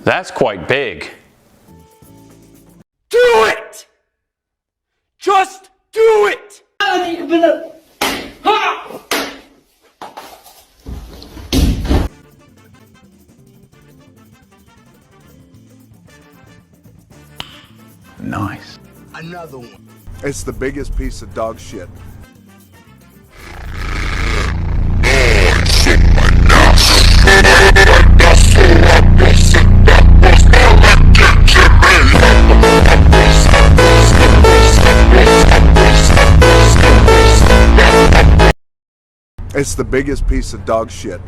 That's quite big. Do it! Just do it! Nice. Another one. It's the biggest piece of dog shit. It's the biggest piece of dog shit.